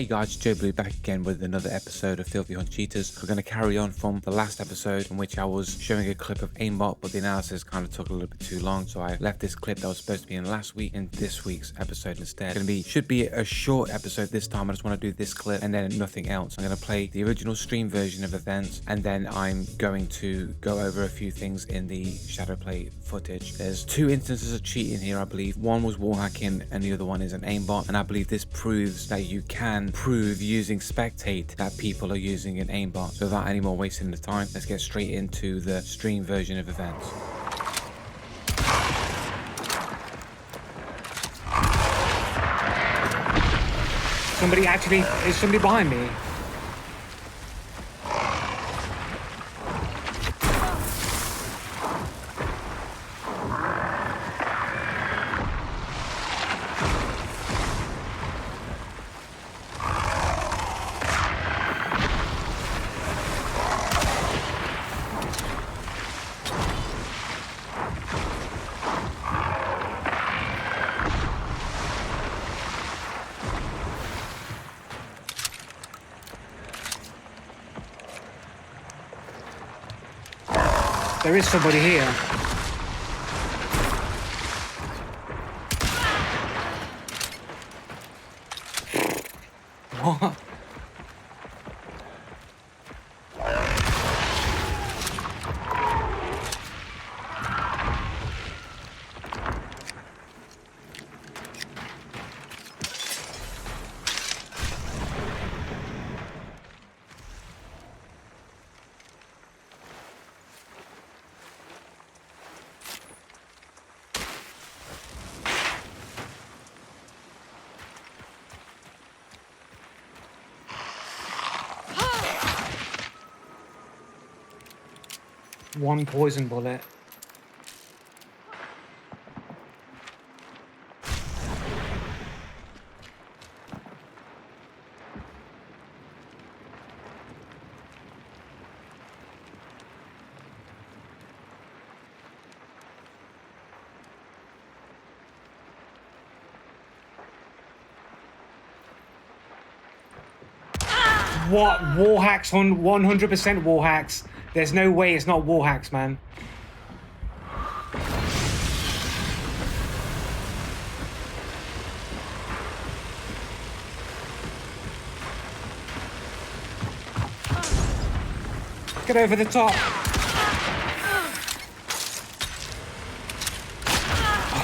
Hey guys, Joe Blue back again with another episode of Filthy Hunt Cheaters. We're going to carry on from the last episode in which I was showing a clip of aimbot, but the analysis kind of took a little bit too long, so I left this clip that was supposed to be in last week in this week's episode instead. Should be a short episode this time. I just want to do this clip and then nothing else. I'm going to play the original stream version of events, and then I'm going to go over a few things in the Shadowplay footage. There's two instances of cheating here, I believe. One was wall hacking and the other one is an aimbot, and I believe this proves that you can prove using Spectate that people are using an aimbot. So without any more wasting the time, let's get straight into the stream version of events. Is somebody behind me? There is somebody here. What? One poison bullet. What? Wall hacks on 100% wall hacks. There's no way it's not wall hacks, man. Get over the top.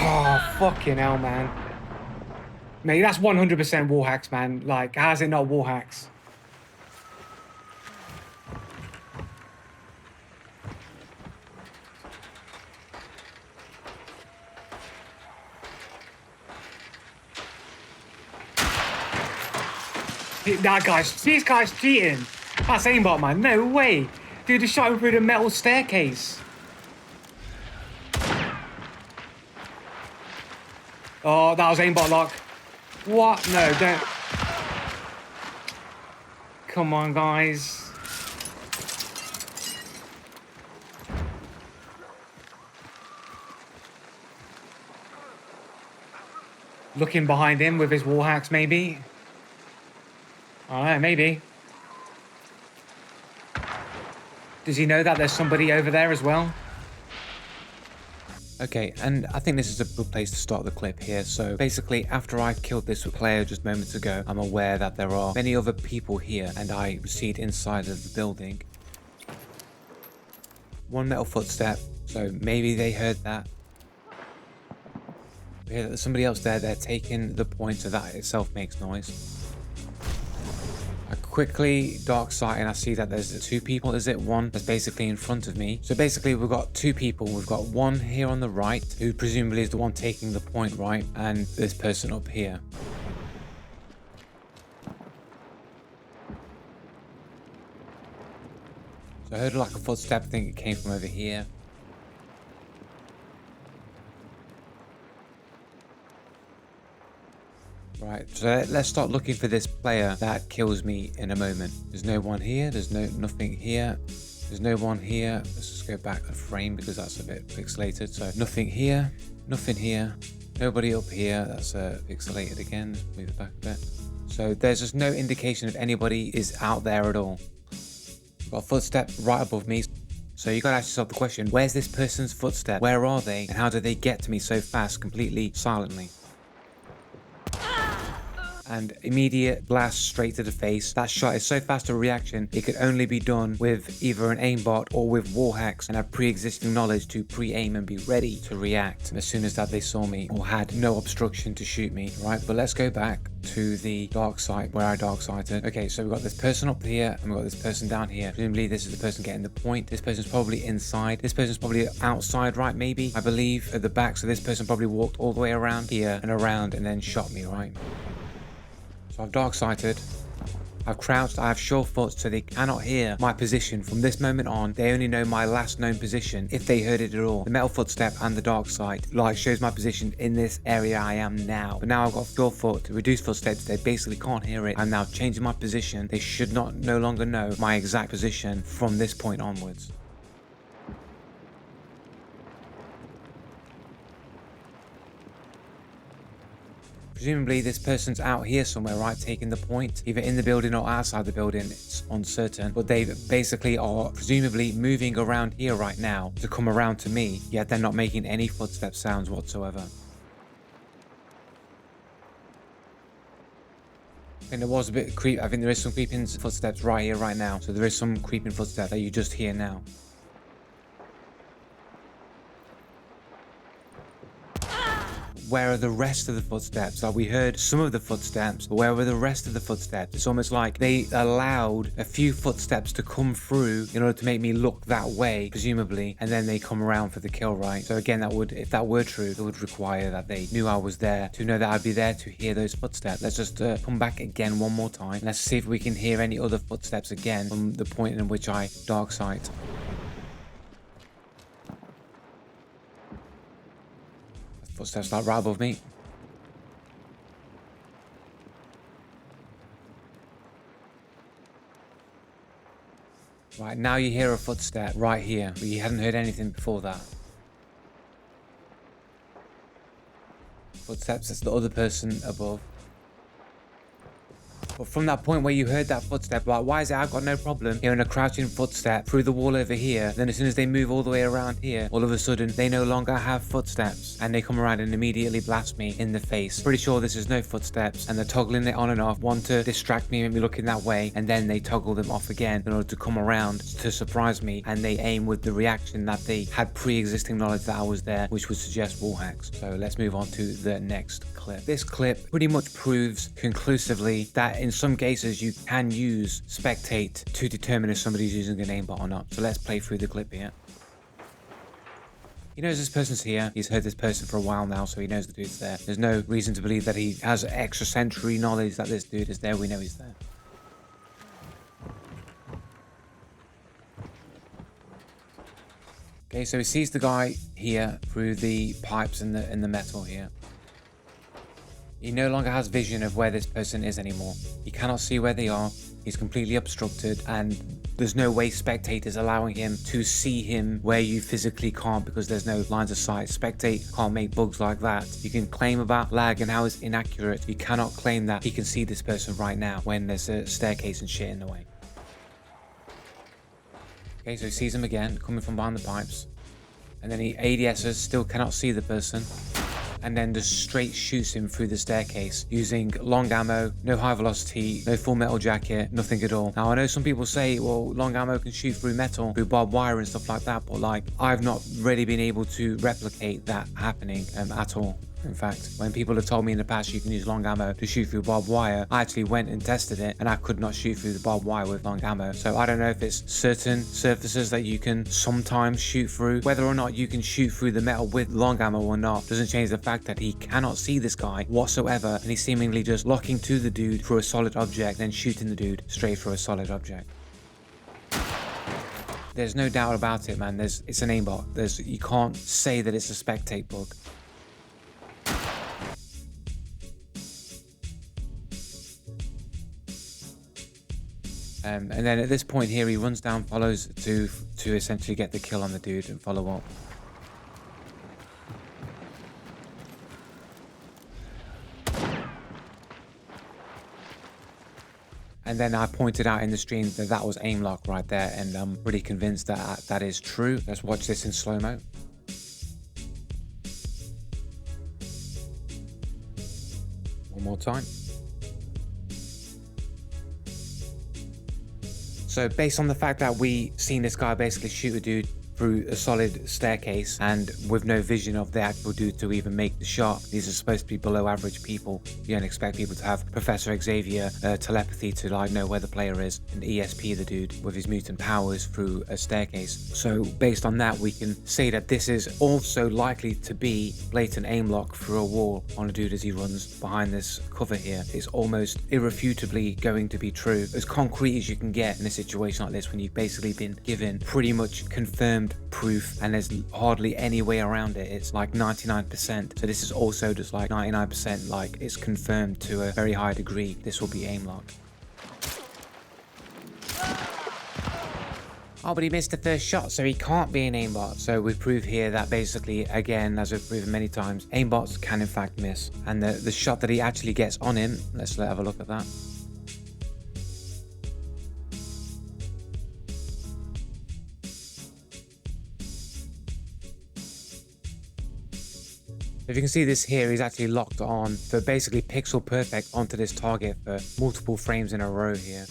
Oh, fucking hell, man. Mate, that's 100% wall hacks, man. Like, how's it not wall hacks? Nah, guys, these guys cheating. That's aimbot, man. No way. Dude just shot him through the metal staircase. Oh, that was aimbot lock. What? No, don't. Come on, guys. Looking behind him with his wall hacks, maybe. Alright, maybe. Does he know that there's somebody over there as well? Okay, and I think this is a good place to start the clip here. So basically, after I killed this player just moments ago, I'm aware that there are many other people here, and I proceed inside of the building. One metal footstep, so maybe they heard that. We hear that there's somebody else there, they're taking the point, so that itself makes noise. I quickly dark sight and I see that there's two people. Is it one that's basically in front of me? So basically we've got two people. We've got one here on the right, who presumably is the one taking the point, right? And this person up here. So I heard like a footstep. I think it came from over here. Right, so let's start looking for this player that kills me in a moment. There's no one here. There's nothing here. There's no one here. Let's just go back a frame because that's a bit pixelated. So nothing here, nothing here, Nobody up here. That's pixelated again. Move it back a bit. So there's just no indication if anybody is out there at all. Got a footstep right above me. So you gotta ask yourself the question, where's this person's footstep? Where are they? And how did they get to me so fast, completely silently? And immediate blast straight to the face. That shot is so fast a reaction, it could only be done with either an aimbot or with wall hacks and have pre-existing knowledge to pre-aim and be ready to react as soon as that they saw me or had no obstruction to shoot me, right? But let's go back to the dark site where I dark sighted. Okay, so we've got this person up here and we've got this person down here. Presumably this is the person getting the point. This person's probably inside. This person's probably outside, right? Maybe, I believe, at the back. So this person probably walked all the way around here and around and then shot me, right? So I've dark sighted, I've crouched, I have sure foot, so they cannot hear my position. From this moment on, they only know my last known position, if they heard it at all. The metal footstep and the dark sight light shows my position in this area I am now. But now I've got sure foot, reduced footsteps, they basically can't hear it. I'm now changing my position. They should no longer know my exact position from this point onwards. Presumably this person's out here somewhere, right, taking the point, either in the building or outside the building, it's uncertain, but they basically are presumably moving around here right now to come around to me, yet they're not making any footstep sounds whatsoever. I think there was a bit of creep. I think there is some creeping footsteps right here, right now. So there is some creeping footsteps that you just hear now. Where are the rest of the footsteps? Like, we heard some of the footsteps, but where were the rest of the footsteps? It's almost like they allowed a few footsteps to come through in order to make me look that way, presumably, and then they come around for the kill, right? So again, that would, if that were true, it would require that they knew I was there, to know that I'd be there to hear those footsteps. Let's just come back again one more time. Let's see if we can hear any other footsteps again from the point in which I dark sight. Footsteps like right above me. Right, now you hear a footstep right here, but you hadn't heard anything before that. Footsteps, that's the other person above. But from that point where you heard that footstep, like, why is it I've got no problem hearing a crouching footstep through the wall over here, then as soon as they move all the way around here, all of a sudden they no longer have footsteps and they come around and immediately blast me in the face. Pretty sure this is no footsteps and they're toggling it on and off, one to distract me and me looking that way, and then they toggle them off again in order to come around to surprise me, and they aim with the reaction that they had pre-existing knowledge that I was there, which would suggest wall hacks. So let's move on to the next clip. This clip pretty much proves conclusively that in some cases you can use Spectate to determine if somebody's using an aimbot or not. So let's play through the clip here. He knows this person's here. He's heard this person for a while now, so he knows the dude's there. There's no reason to believe that he has extrasensory knowledge that this dude is there. We know he's there. Okay, so he sees the guy here through the pipes and the metal here. He no longer has vision of where this person is anymore. He cannot see where they are. He's completely obstructed, and there's no way Spectate is allowing him to see him where you physically can't, because there's no lines of sight. Spectate can't make bugs like that. You can claim about lag and how it's inaccurate. You cannot claim that he can see this person right now when there's a staircase and shit in the way. Okay, so he sees him again, coming from behind the pipes. And then he ADSs, still cannot see the person. And then just straight shoots him through the staircase using long ammo, no high velocity, no full metal jacket, nothing at all. Now I know some people say, well, long ammo can shoot through metal, through barbed wire and stuff like that, but like, I've not really been able to replicate that happening at all. In fact, when people have told me in the past you can use long ammo to shoot through barbed wire, I actually went and tested it and I could not shoot through the barbed wire with long ammo. So I don't know if it's certain surfaces that you can sometimes shoot through. Whether or not you can shoot through the metal with long ammo or not doesn't change the fact that he cannot see this guy whatsoever, and he's seemingly just locking to the dude through a solid object, then shooting the dude straight through a solid object. There's no doubt about it, man. It's an aimbot. You can't say that it's a Spectate bug. And then at this point here, he runs down, follows to essentially get the kill on the dude and follow up. And then I pointed out in the stream that that was aim lock right there, and I'm pretty convinced that that is true. Let's watch this in slow-mo. One more time. So based on the fact that we seen this guy basically shoot a dude through a solid staircase and with no vision of the actual dude to even make the shot. These are supposed to be below average people. You don't expect people to have Professor Xavier telepathy to like know where the player is, and ESP the dude with his mutant powers through a staircase. So based on that, we can say that this is also likely to be blatant aim lock through a wall on a dude as he runs behind this cover here. It's almost irrefutably going to be true, as concrete as you can get in a situation like this when you've basically been given pretty much confirmed proof and there's hardly any way around it. It's like 99%. So this is also just like 99%, like it's confirmed to a very high degree this will be aim lock. Oh, but he missed the first shot, so he can't be an aimbot. So we prove here that basically, again, as we've proven many times, aimbots can in fact miss. And the shot that he actually gets on him, let's have a look at that. If you can see this here, he's actually locked on for basically pixel perfect onto this target for multiple frames in a row here.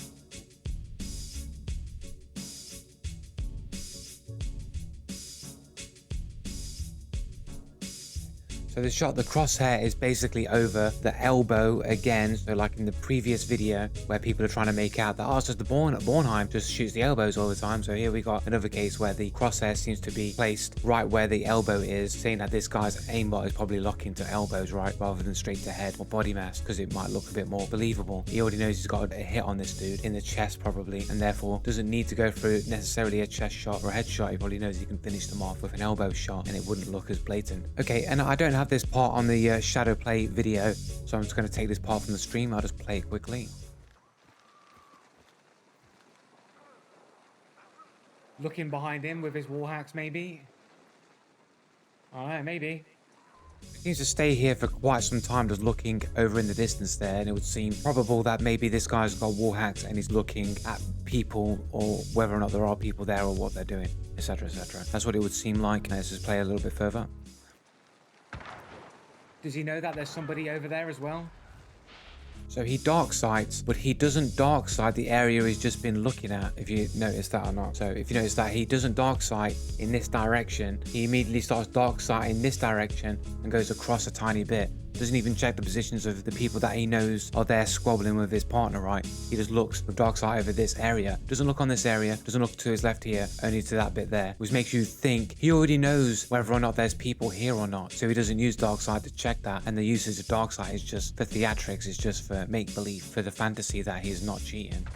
So the shot, the crosshair is basically over the elbow again. So like in the previous video where people are trying to make out that, oh, it's just the Bornheim just shoots the elbows all the time. So here we got another case where the crosshair seems to be placed right where the elbow is, saying that this guy's aimbot is probably locking to elbows, right, rather than straight to head or body mass, because it might look a bit more believable. He already knows he's got a hit on this dude in the chest probably, and therefore doesn't need to go through necessarily a chest shot or a head shot. He probably knows he can finish them off with an elbow shot and it wouldn't look as blatant. Okay, and I don't have this part on the shadow play video, so I'm just going to take this part from the stream. I'll just play it quickly. Looking behind him with his wall hacks, maybe. All right, maybe. He seems to stay here for quite some time, just looking over in the distance there, and it would seem probable that maybe this guy's got wall hacks and he's looking at people, or whether or not there are people there, or what they're doing, etc, etc. That's what it would seem like. Let's just play a little bit further. Does he know that there's somebody over there as well? So he dark sights, but he doesn't dark sight the area he's just been looking at, if you notice that or not. So if you notice that he doesn't dark sight in this direction, he immediately starts dark sight in this direction and goes across a tiny bit. Doesn't even check the positions of the people that he knows are there squabbling with his partner, right? He just looks with dark sight over this area. Doesn't look on this area, doesn't look to his left here, only to that bit there, which makes you think he already knows whether or not there's people here or not. So he doesn't use dark sight to check that, and the usage of dark sight is just for theatrics, is just for make-believe, for the fantasy that he's not cheating.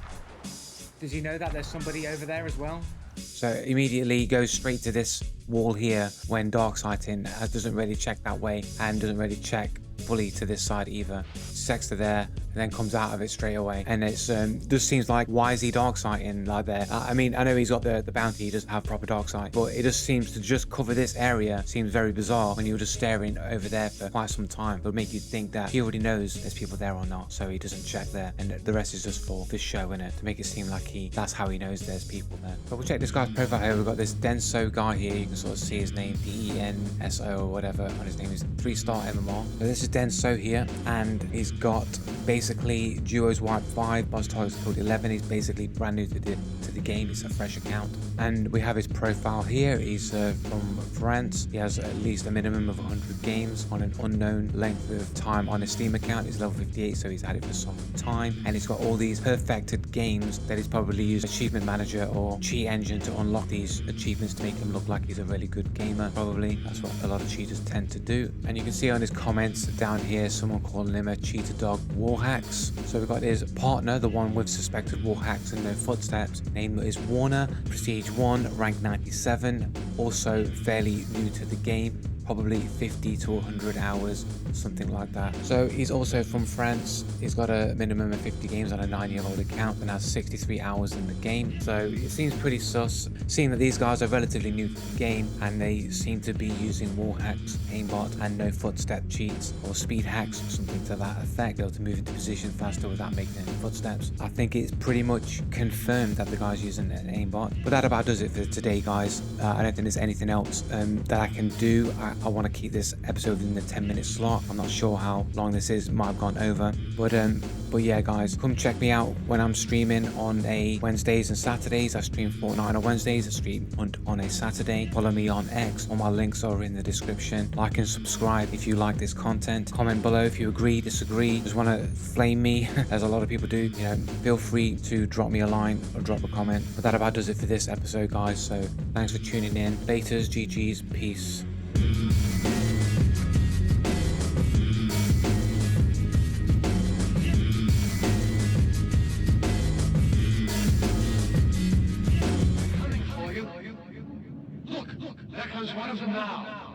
Does he know that there's somebody over there as well? So immediately goes straight to this wall here when dark sighting, doesn't really check that way and doesn't really check fully to this side either. Checks to there and then comes out of it straight away, and it's just seems like, why is he dark sighting like there? I mean, I know he's got the bounty, he doesn't have proper dark sight, but it just seems to just cover this area. Seems very bizarre when you're just staring over there for quite some time. It would make you think that he already knows there's people there or not, so he doesn't check there, and the rest is just for the show, innit, to make it seem like that's how he knows there's people there. But we'll check this guy's profile here. We've got this Denso guy here. You can sort of see his name, DENSO or whatever, and his name is 3-star MMR. So this is Denso here, and he's got basically duos wipe 5, boss targets killed 11. He's basically brand new to the game. It's a fresh account, and we have his profile here. He's from France. He has at least a minimum of 100 games on an unknown length of time on his Steam account. He's level 58, so he's had it for some time, and he's got all these perfected games that he's probably used achievement manager or cheat engine to unlock these achievements to make him look like he's a really good gamer. Probably that's what a lot of cheaters tend to do. And you can see on his comments down here, someone calling him a cheater dog wall hacks. So we've got his partner, the one with suspected wall hacks and no footsteps. Name is Warner, prestige 1, rank 97, also fairly new to the game. probably 50 to 100 hours, something like that. So he's also from France. He's got a minimum of 50 games on a 9-year-old account and has 63 hours in the game. So it seems pretty sus, seeing that these guys are relatively new to the game and they seem to be using wall hacks, aimbot, and no footstep cheats or speed hacks, something to that effect, able to move into position faster without making any footsteps. I think it's pretty much confirmed that the guy's using an aimbot. But that about does it for today, guys. I don't think there's anything else that I can do. I want to keep this episode in the 10-minute slot. I'm not sure how long this is, might have gone over, but yeah, guys, come check me out when I'm streaming on a Wednesdays and Saturdays. I stream Fortnite on a Wednesdays, I stream Hunt on a Saturday. Follow me on X. All my links are in the description. Like and subscribe if you like this content. Comment below if you agree, disagree, just want to flame me as a lot of people do. You know, feel free to drop me a line or drop a comment. But that about does it for this episode, guys. So thanks for tuning in. Laters, GG's, peace. Look, there comes one of them now.